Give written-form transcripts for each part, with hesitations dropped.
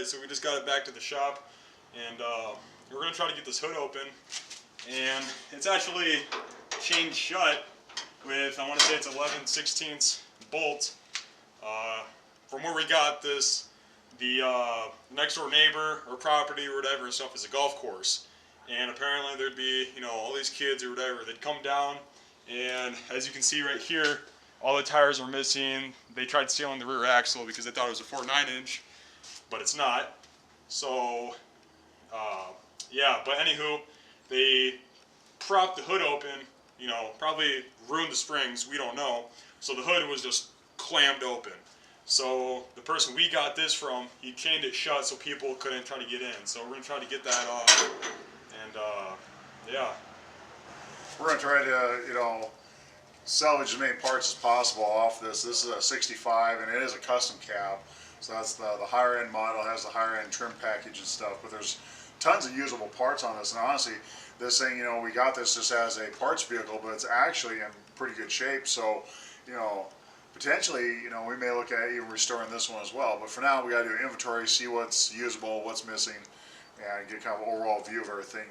started. So we just got it back to the shop, and we're going to try to get this hood open. And it's actually chained shut with, I want to say it's 11/16 bolt. From where we got this, the next door neighbor or property or whatever and stuff is a golf course. And apparently there'd be, you know, all these kids or whatever, they'd come down, and as you can see right here, all the tires are missing. They tried stealing the rear axle because they thought it was a 4.9-inch, but it's not. So, yeah, but anywho, they propped the hood open, you know, probably ruined the springs, we don't know. So the hood was just clammed open. So the person we got this from, he chained it shut so people couldn't try to get in. So we're going to try to get that off, and yeah. We're going to try to, you know, salvage as many parts as possible off this. This is a 65 and it is a custom cab. So that's the higher end model, it has the higher end trim package and stuff, but there's tons of usable parts on this. And honestly, this thing, you know, we got this just as a parts vehicle, but it's actually in pretty good shape. So, you know, potentially, you know, we may look at even restoring this one as well. But for now, we got to do inventory, see what's usable, what's missing, and get kind of an overall view of everything.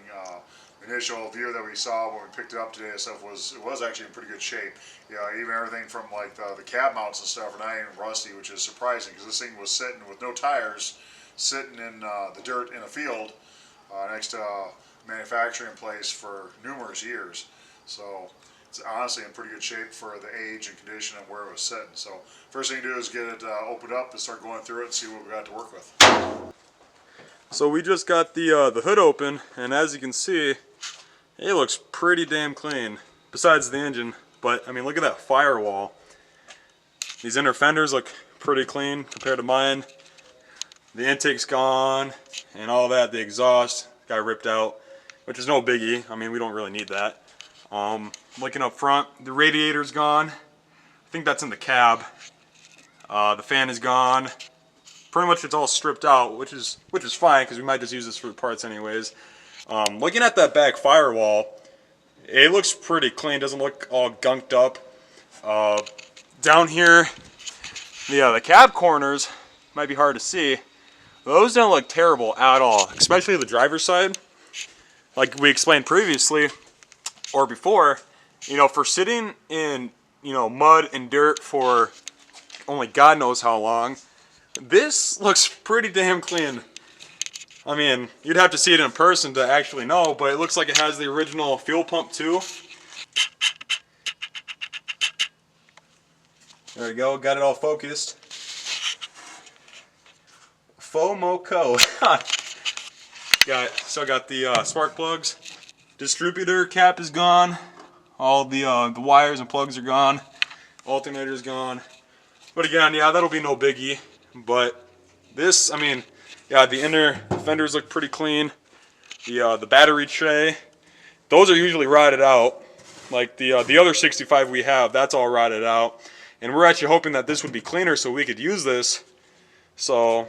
Initial view that we saw when we picked it up today and stuff was, it was actually in pretty good shape. You know, even everything from like the cab mounts and stuff are not even rusty, which is surprising because this thing was sitting with no tires, sitting in the dirt in a field next to a manufacturing place for numerous years. So it's honestly in pretty good shape for the age and condition of where it was sitting. So first thing to do is get it opened up and start going through it and see what we got to work with. So we just got the hood open, and as you can see, it looks pretty damn clean, besides the engine. But I mean, look at that firewall. These inner fenders look pretty clean compared to mine. The intake's gone, and all that. The exhaust got ripped out, which is no biggie. I mean, we don't really need that. Looking up front, the radiator's gone. I think that's in the cab. The fan is gone. Pretty much it's all stripped out, which is fine because we might just use this for the parts anyways. Looking at that back firewall, it looks pretty clean. Doesn't look all gunked up. Down here, the cab corners might be hard to see. Those don't look terrible at all, especially the driver's side. Like we explained previously or before, you know, for sitting in, you know, mud and dirt for only God knows how long, this looks pretty damn clean. I mean, you'd have to see it in person to actually know, but it looks like it has the original fuel pump too. There we go, got it all focused. FOMOCO. Still got the spark plugs. Distributor cap is gone. All the wires and plugs are gone. Alternator's gone. But again, yeah, that'll be no biggie. But this, I mean, yeah, the inner fenders look pretty clean. The battery tray, those are usually rotted out. Like the other 65 we have, that's all rotted out. And we're actually hoping that this would be cleaner so we could use this. So,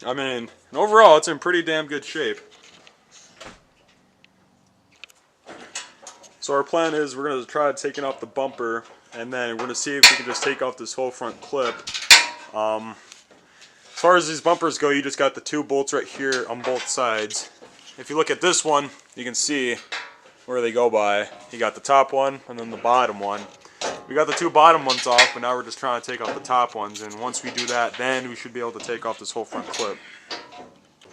I mean, overall, it's in pretty damn good shape. So our plan is we're going to try taking off the bumper, and then we're going to see if we can just take off this whole front clip. As far as these bumpers go, you just got the two bolts right here on both sides. If you look at this one, you can see where they go by. You got the top one and then the bottom one. We got the two bottom ones off, but now we're just trying to take off the top ones. And once we do that, then we should be able to take off this whole front clip.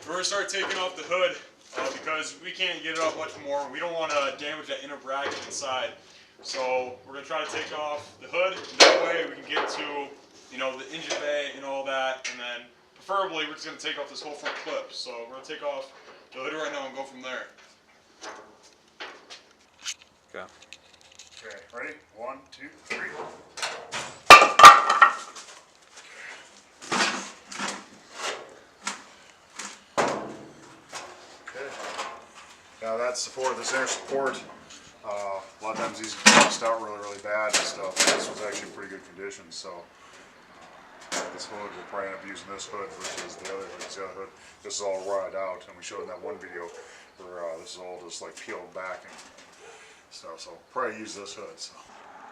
We're going to start taking off the hood because we can't get it off much more. We don't want to damage that inner bracket inside. So we're going to try to take off the hood. That way we can get to, you know, the engine bay and all that. And then preferably we're just going to take off this whole front clip. So we're going to take off the hood right now and go from there. Okay. Okay, ready? 1, 2, 3. Okay. Now that support, this inner support, a lot of times these bust out really bad and stuff. This one's actually in pretty good condition, so this hood, we'll probably end up using this hood versus the other hood. The other hood, this is all rotted out, and we showed in that one video where this is all just like peeled back and stuff. So probably use this hood. So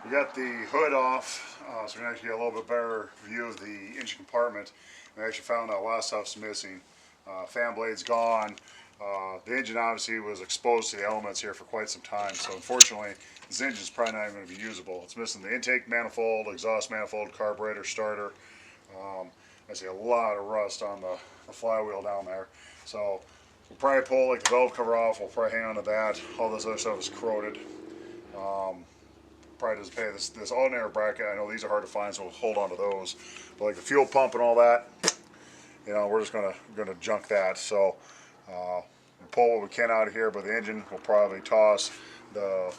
we got the hood off, so we can actually get a little bit better view of the engine compartment. We actually found out a lot of stuff's missing. fan blade's gone. The engine obviously was exposed to the elements here for quite some time, so unfortunately this engine's probably not even going to be usable. It's missing the intake manifold, exhaust manifold, carburetor, starter. I see a lot of rust on the flywheel down there, so we'll probably pull like the valve cover off. We'll probably hang on to that. All this other stuff is corroded. Probably doesn't pay. This alternator bracket, I know these are hard to find, so we'll hold on to those. But like the fuel pump and all that, you know, we're just gonna junk that. So we'll pull what we can out of here, but the engine will probably toss. The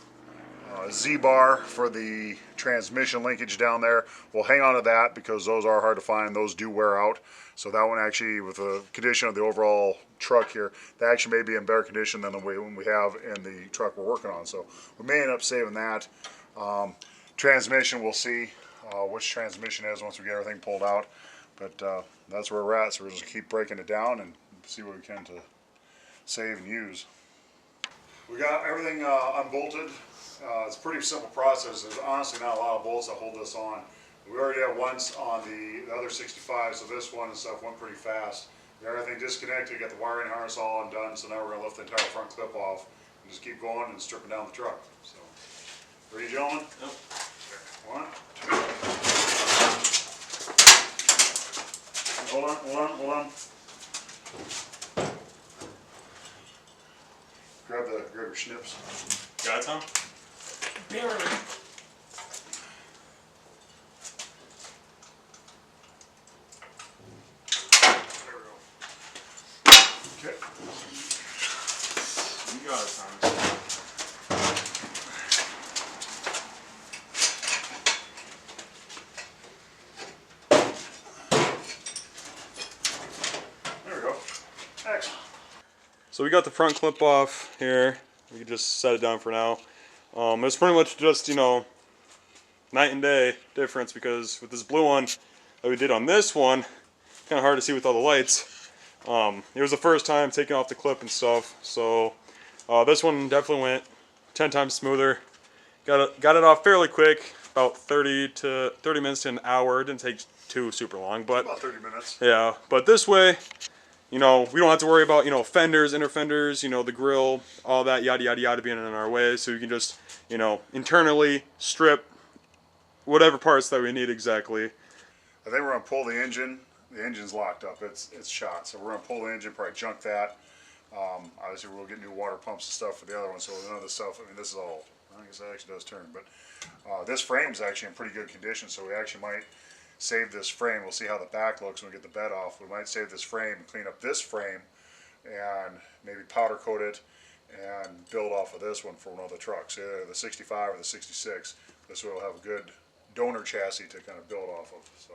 Z-bar for the transmission linkage down there, we'll hang on to that because those are hard to find. Those do wear out. So that one actually, with the condition of the overall truck here, that actually may be in better condition than the one we have in the truck we're working on. So we may end up saving that. Transmission, we'll see which transmission is once we get everything pulled out. But that's where we're at. So we'll just keep breaking it down and see what we can to save and use. We got everything unbolted. It's a pretty simple process. There's honestly not a lot of bolts that hold this on. We already have ones on the other 65, so this one and stuff went pretty fast. We got everything disconnected, got the wiring harness all undone, so now we're going to lift the entire front clip off and just keep going and stripping down the truck. So, ready, gentlemen? Yep. One, two. Hold on. Grab your schnips. Got it, Tom? Barely. There we go. Okay. You got it, Tom. There we go. Excellent. So we got the front clip off here. We can just set it down for now. It's pretty much just, you know, night and day difference, because with this blue one that we did on this one, kind of hard to see with all the lights. It was the first time taking off the clip and stuff, so this one definitely went 10 times smoother. Got it off fairly quick, about 30 minutes to an hour. It didn't take too super long, but About 30 minutes. yeah. But this way, you know, we don't have to worry about, you know, fenders, inner fenders, you know, the grill, all that yada yada yada being in our way. So you can just, you know, internally strip whatever parts that we need exactly. I think we're going to pull the engine. The engine's locked up. It's shot. So we're going to pull the engine, probably junk that. Obviously, we'll get new water pumps and stuff for the other one. So none of this stuff, I mean, this is all, I guess that actually does turn. But this frame's actually in pretty good condition. So we actually might save this frame. We'll see how the back looks when we get the bed off. We might save this frame and clean up this frame and maybe powder coat it and build off of this one for one of the trucks, either the 65 or the 66. This way we'll have a good donor chassis to kind of build off of. So.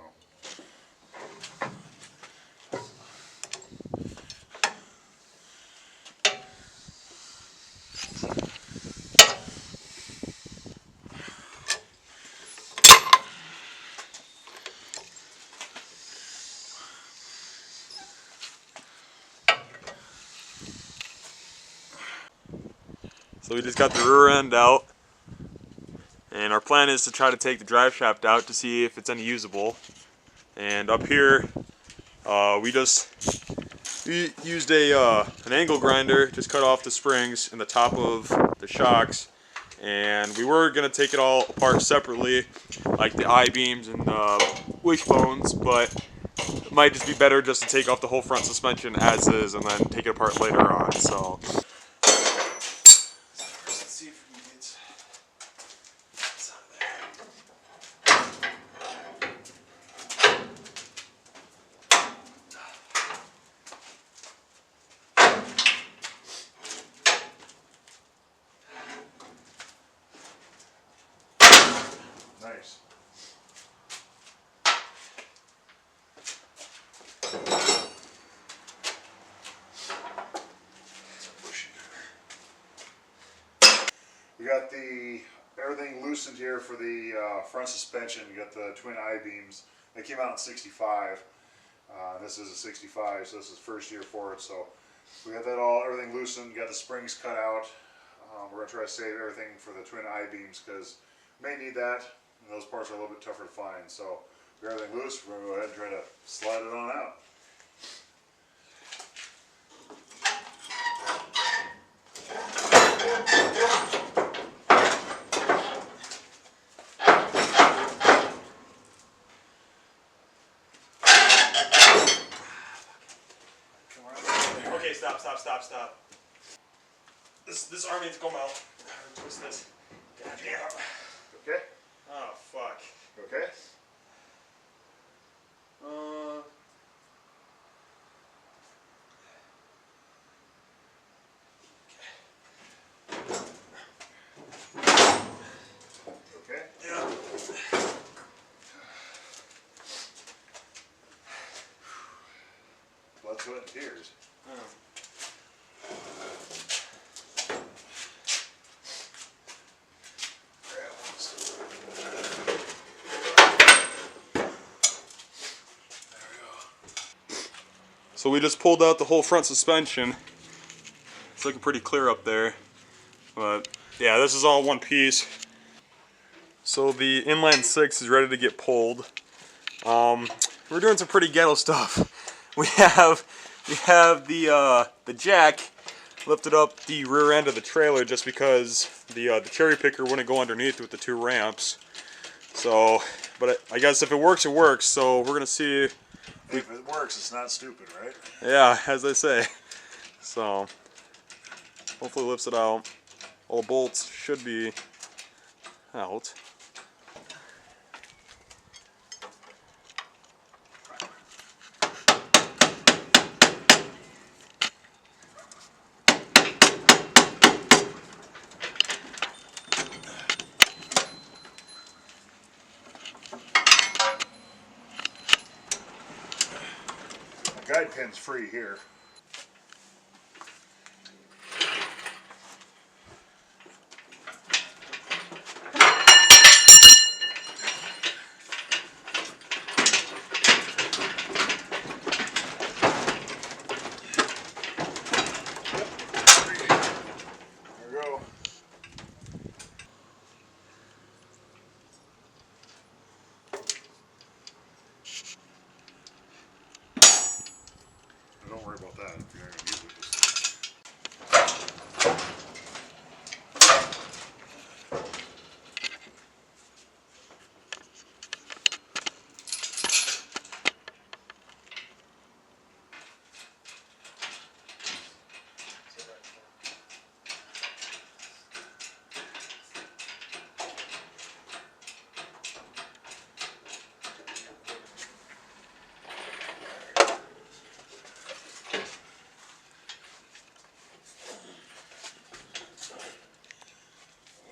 So we just got the rear end out, and our plan is to try to take the drive shaft out to see if it's any usable. And up here, we used an angle grinder, just cut off the springs and the top of the shocks, and we were gonna take it all apart separately, like the I-beams and the wishbones, but it might just be better just to take off the whole front suspension as is and then take it apart later on. So. Nice. We got everything loosened here for the front suspension. You got the twin I-beams. They came out in 65. This is a 65, so this is first year for it. So we got everything loosened. Got the springs cut out. We're gonna try to save everything for the twin I-beams because we may need that. And those parts are a little bit tougher to find. So we got everything loose. We're gonna go ahead and try to slide it on out. Stop. This arm needs to come out. Twist this. God damn. Okay. Oh fuck. Okay. Okay. Yeah. Blood, sweat, and tears. So we just pulled out the whole front suspension. It's looking pretty clear up there. But yeah, this is all one piece. So the inline 6 is ready to get pulled. We're doing some pretty ghetto stuff. We have the jack lifted up the rear end of the trailer just because the cherry picker wouldn't go underneath with the 2 ramps. So, but I guess if it works, it works. So we're gonna see. If it works, it's not stupid, right? Yeah, as they say. So hopefully it lifts it out. All the bolts should be out. The guide pin's free here. There we go. Don't worry about that if you're not going to use it.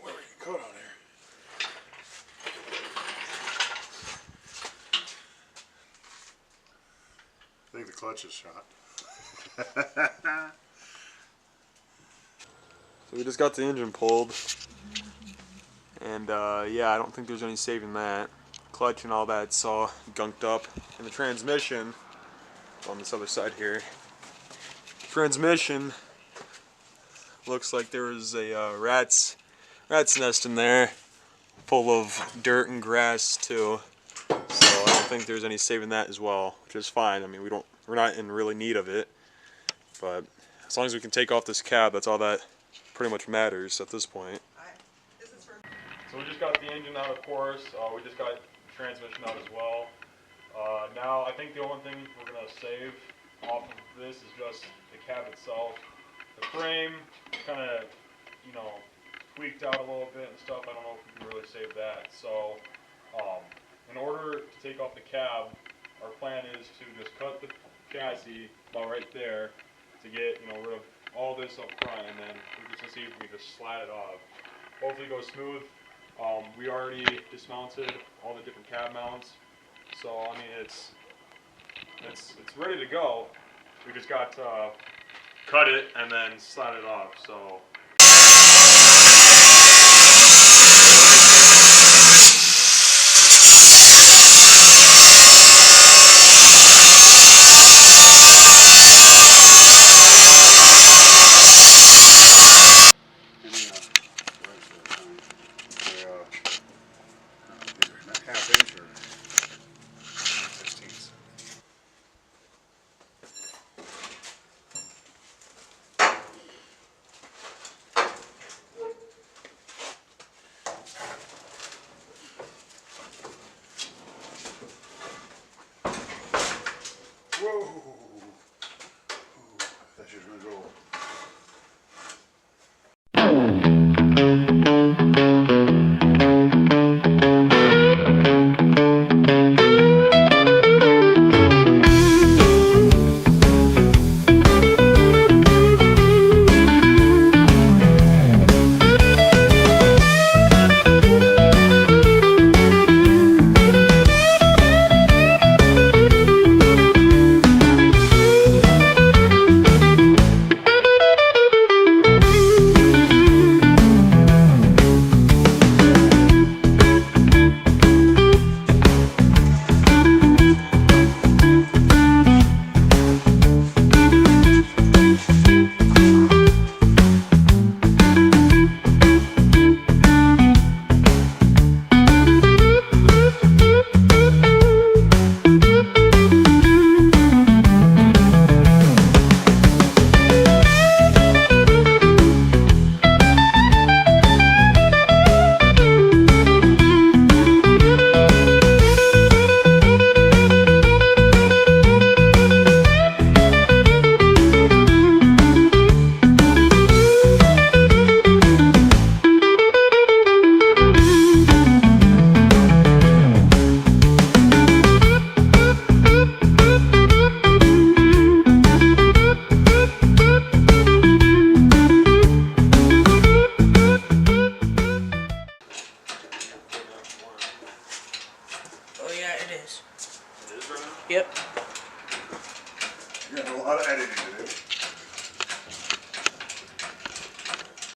Where we can cut on here. I think the clutch is shot. So we just got the engine pulled, and yeah, I don't think there's any saving that. Clutch and all that's all gunked up, and the transmission on this other side here. Transmission looks like there was a rat's nest in there, full of dirt and grass too. So I don't think there's any saving that as well, which is fine. I mean, we're not in really need of it, but as long as we can take off this cab, that's all that pretty much matters at this point. So we just got the engine out, of course. We just got the transmission out as well. Now I think the only thing we're gonna save off of this is just the cab itself. The frame kind of, tweaked out a little bit and stuff. I don't know if we can really save that. So in order to take off the cab, our plan is to just cut the chassis about right there to get rid of all this up front, and then we're just gonna see if we can just slide it off. Hopefully it goes smooth. We already dismounted all the different cab mounts, so I mean it's ready to go. We just got to cut it and then slide it off. So. Half-inch or 16ths. need to do.